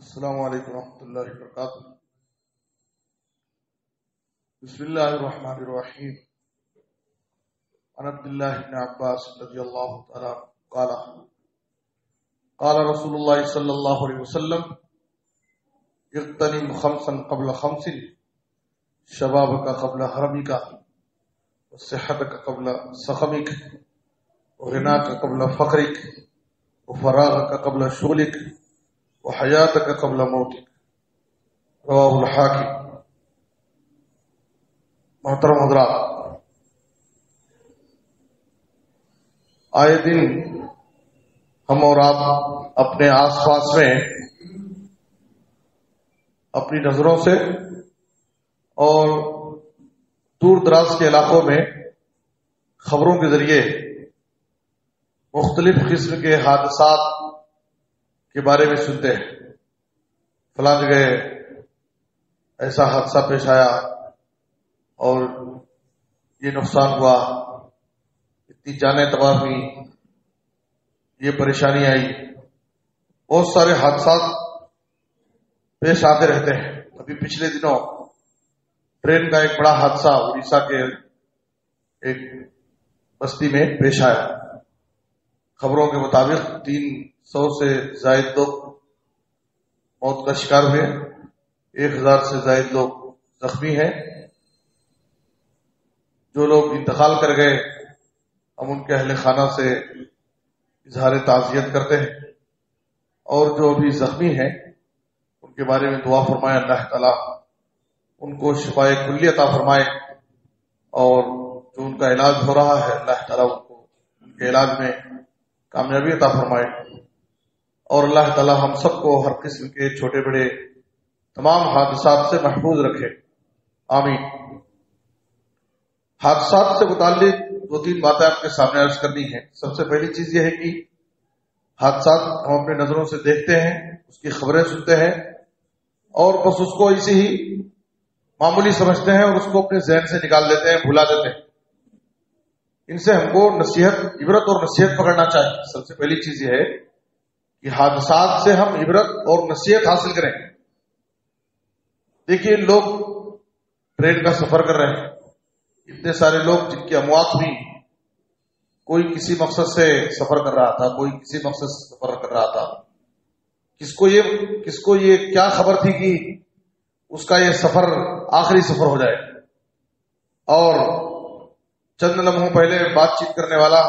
السلام علیکم ورحمۃ اللہ وبرکاتہ۔ بسم اللہ الرحمن الرحیم۔ عن عبد اللہ بن عباس رضی اللہ تعالی قال قال رسول اللہ صلی اللہ علیہ وسلم اغتنم خمسا قبل خمس، شبابك قبل حرمك، وصحتك قبل سقمك، وغناك قبل فقرك، وفراغك قبل شغلك، وحیاتک قبل موتک۔ رواہ الحاکم۔ محترم حضرات، آئے دن ہم اور آپ اپنے آس پاس میں اپنی نظروں سے اور دور دراز کے علاقوں میں خبروں کے ذریعے مختلف قسم کے حادثات کے بارے میں سنتے ہیں۔ فلاں جگہ ایسا حادثہ پیش آیا اور یہ نقصان ہوا، اتنی جانیں تباہ ہوئی، یہ پریشانی آئی، بہت سارے حادثات پیش آتے رہتے ہیں۔ ابھی پچھلے دنوں ٹرین کا ایک بڑا حادثہ اڑیسہ کے ایک بستی میں پیش آیا۔ خبروں کے مطابق 300 سے زائد لوگ موت کا شکار ہوئے، 1000 سے زائد لوگ زخمی ہیں۔ جو لوگ انتقال کر گئے ہم ان کے اہل خانہ سے اظہار تعزیت کرتے ہیں، اور جو ابھی زخمی ہیں ان کے بارے میں دعا فرمائے اللہ تعالیٰ ان کو شفائے کلی عطا فرمائے، اور جو ان کا علاج ہو رہا ہے اللہ تعالیٰ ان کو ان کے علاج میں کامیابی عطا فرمائے، اور اللہ تعالیٰ ہم سب کو ہر قسم کے چھوٹے بڑے تمام حادثات سے محفوظ رکھے، آمین۔ حادثات سے متعلق 2-3 باتیں آپ کے سامنے عرض کرنی ہیں۔ سب سے پہلی چیز یہ ہے کہ حادثات ہم اپنے نظروں سے دیکھتے ہیں، اس کی خبریں سنتے ہیں، اور بس اس کو ایسے ہی معمولی سمجھتے ہیں اور اس کو اپنے ذہن سے نکال دیتے ہیں، بھلا دیتے ہیں۔ ان سے ہم کو نصیحت، عبرت اور نصیحت پکڑنا چاہیے۔ سب سے پہلی چیز یہ ہے کہ حادثات سے ہم عبرت اور نصیحت حاصل کریں۔ دیکھیے، لوگ ٹرین کا سفر کر رہے ہیں، اتنے سارے لوگ جن کی اموات ہوئی، کوئی کسی مقصد سے سفر کر رہا تھا، کوئی کسی مقصد سے سفر کر رہا تھا۔ کس کو یہ کیا خبر تھی کہ اس کا یہ سفر آخری سفر ہو جائے، اور چند لمحوں پہلے بات چیت کرنے والا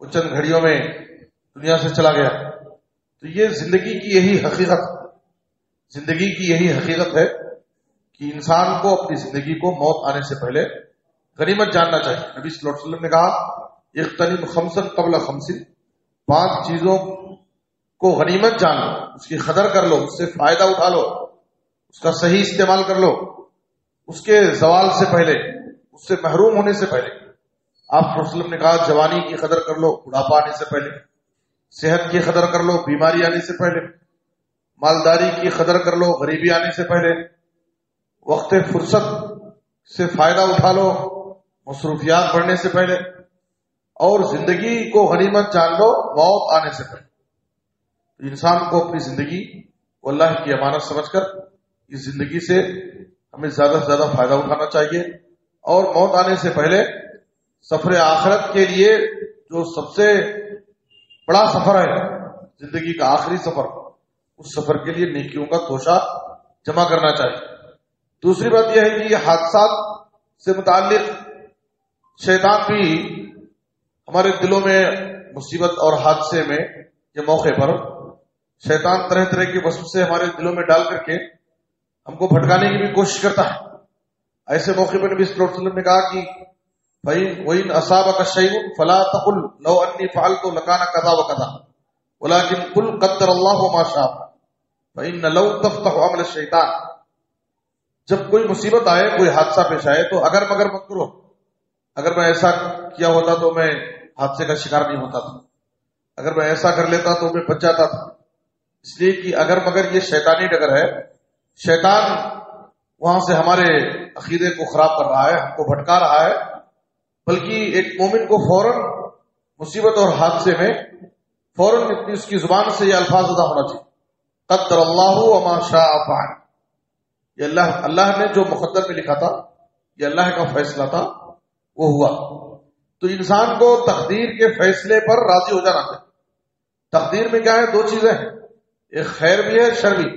وہ چند گھڑیوں میں دنیا سے چلا گیا۔ تو یہ زندگی کی یہی حقیقت ہے کہ انسان کو اپنی زندگی کو موت آنے سے پہلے غنیمت جاننا چاہیے۔ نبی صلی اللہ علیہ وسلم نے کہا اغتنم خمسا قبل خمس، 5 چیزوں کو غنیمت جان لو، اس کی قدر کر لو، اس سے فائدہ اٹھا لو، اس کا صحیح استعمال کر لو، اس کے زوال سے پہلے، اس سے محروم ہونے سے پہلے۔ آپ صلی اللہ علیہ وسلم نے کہا جوانی کی قدر کر لو بڑھاپا آنے سے پہلے، صحت کی قدر کر لو بیماری آنے سے پہلے، مالداری کی قدر کر لو غریبی آنے سے پہلے، وقت فرصت سے فائدہ اٹھا لو مصروفیات بڑھنے سے پہلے، اور زندگی کو غنیمت جان لو موت آنے سے پہلے۔ تو انسان کو اپنی زندگی کو اللہ کی امانت سمجھ کر اس زندگی سے ہمیں زیادہ سے زیادہ فائدہ اٹھانا چاہیے، اور موت آنے سے پہلے سفر آخرت کے لیے جو سب سے بڑا سفر ہے، زندگی کا آخری سفر، اس سفر کے لیے نیکیوں کا توشہ جمع کرنا چاہیے۔ دوسری بات یہ ہے کہ یہ حادثات سے متعلق شیطان بھی ہمارے دلوں میں مصیبت اور حادثے میں یہ موقع پر شیطان طرح طرح کی وسوسے ہمارے دلوں میں ڈال کر کے ہم کو بھٹکانے کی بھی کوشش کرتا ہے۔ ایسے موقع پر نبی صلی اللہ علیہ وسلم نے کہا کہ وَإِنْ أَصَابَكَ شَيْءٌ فَلَا تَقُلْ لَوْ أَنِّي فَعَلْتُ لَكَانَ كَذَا وَكَذَا وَلَكِنْ قُلْ قَدَّرَ اللَّهُ مَا شَاءَ فَإِنَّ لَوْ تَفْتَحُ عَمَلَ الشَّيْطَانِ۔ جب کوئی مصیبت آئے، کوئی حادثہ پیش آئے تو اگر مگر مت کرو، اگر میں ایسا کیا ہوتا تو میں حادثے کا شکار نہیں ہوتا تھا، اگر میں ایسا کر لیتا تو میں بچ جاتا تھا۔ اس لیے کہ اگر مگر یہ شیطانی ڈگر ہے، شیطان وہاں سے ہمارے عقیدے کو خراب کر رہا ہے، ہم کو بھٹکا رہا ہے، بلکہ ایک مومن کو فوراً مصیبت اور حادثے میں فوراً اس کی زبان سے یہ الفاظ ادا ہونا چاہیے قدر اللہ وما شاء فعل، یہ اللہ نے جو مقدر میں لکھا تھا، یہ اللہ کا فیصلہ تھا، وہ ہوا۔ تو انسان کو تقدیر کے فیصلے پر راضی ہو جانا چاہیے۔ تقدیر میں کیا ہے؟ دو چیزیں ہیں، ایک خیر بھی ہے، شر بھی۔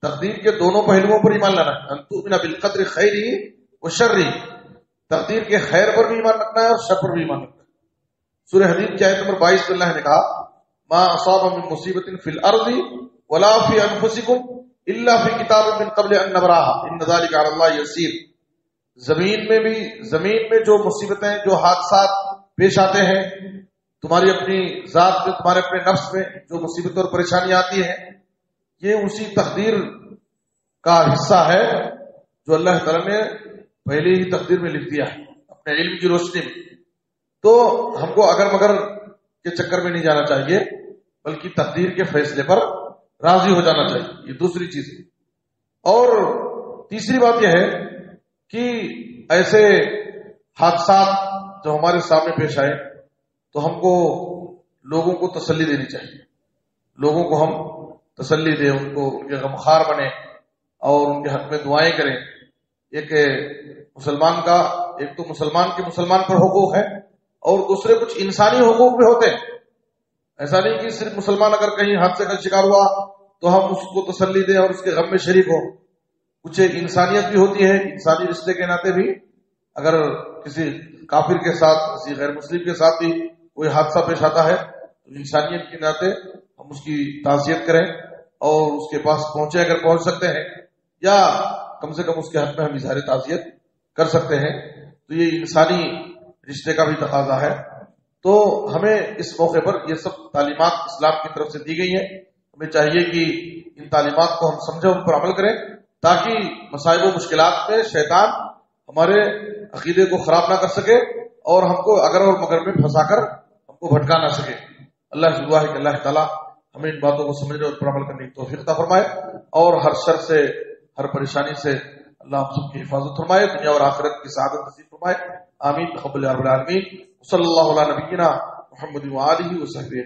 تقدیر کے دونوں پہلوؤں پر ایمان لانا ہے، ان تؤمن بالقدر خیرہ وشرہ، تقدیر کے خیر پر بھی ایمان رکھنا ہے اور شر پر بھی ایمان رکھنا ہے۔ سورہ حدید کی آیت نمبر 22 میں اللہ نے کہا ما اصاب من مصیبت فی الارض ولا فی انفسکم الا فی کتاب من قبل ان نبراها ان ذلک علی اللہ یسیر۔ زمین میں جو مصیبتیں، جو حادثات پیش آتے ہیں، تمہاری اپنی ذات میں، تمہارے اپنے نفس میں جو مصیبتیں اور پریشانیاں آتی ہیں، یہ اسی تقدیر کا حصہ ہے جو اللہ تعالیٰ نے پہلے ہی تقدیر میں لکھ دیا ہے اپنے علم کی روشنی میں۔ تو ہم کو اگر مگر کے چکر میں نہیں جانا چاہیے، بلکہ تقدیر کے فیصلے پر راضی ہو جانا چاہیے، یہ دوسری چیز ہے۔ اور تیسری بات یہ ہے کہ ایسے حادثات جو ہمارے سامنے پیش آئے تو ہم کو لوگوں کو تسلی دینی چاہیے، لوگوں کو ہم تسلی دیں، ان کو ان کے غمخوار بنیں اور ان کے حق میں دعائیں کریں۔ ایک مسلمان کا، ایک تو مسلمان کے مسلمان پر حقوق ہے اور دوسرے کچھ انسانی حقوق بھی ہوتے ہیں۔ ایسا نہیں کہ صرف مسلمان اگر کہیں حادثے کا شکار ہوا تو ہم اس کو تسلی دیں اور اس کے غم میں شریک ہوں۔ کچھ انسانیت بھی ہوتی ہے، انسانی رشتے کے ناطے بھی اگر کسی کافر کے ساتھ، کسی غیر مسلم کے ساتھ بھی کوئی حادثہ پیش آتا ہے تو انسانیت کے ناطے ہم اس کی تعزیت کریں اور اس کے پاس پہنچے اگر پہنچ سکتے ہیں، یا کم سے کم اس کے حق میں ہم اظہار تعزیت کر سکتے ہیں۔ تو یہ انسانی رشتے کا بھی تقاضا ہے۔ تو ہمیں اس موقع پر یہ سب تعلیمات اسلام کی طرف سے دی گئی ہیں، ہمیں چاہیے کہ ان تعلیمات کو ہم سمجھیں، ان پر عمل کریں، تاکہ مصائب و مشکلات میں شیطان ہمارے عقیدے کو خراب نہ کر سکے اور ہم کو اگر اور مگر میں پھنسا کر ہم کو بھٹکا نہ سکے۔ اللہ سے دعا ہے کہ اللہ تعالیٰ ہمیں ان باتوں کو سمجھنے اور پر عمل کرنے کی توفیق عطا فرمائے، اور ہر شر سے، ہر پریشانی سے اللہ ہم سب کی حفاظت فرمائے، دنیا اور آخرت کی سعادت نصیب فرمائے۔ آمین تقبل یا رب العالمین۔ صلی اللہ علیہ نبینا محمد وآلہ وصحبہ۔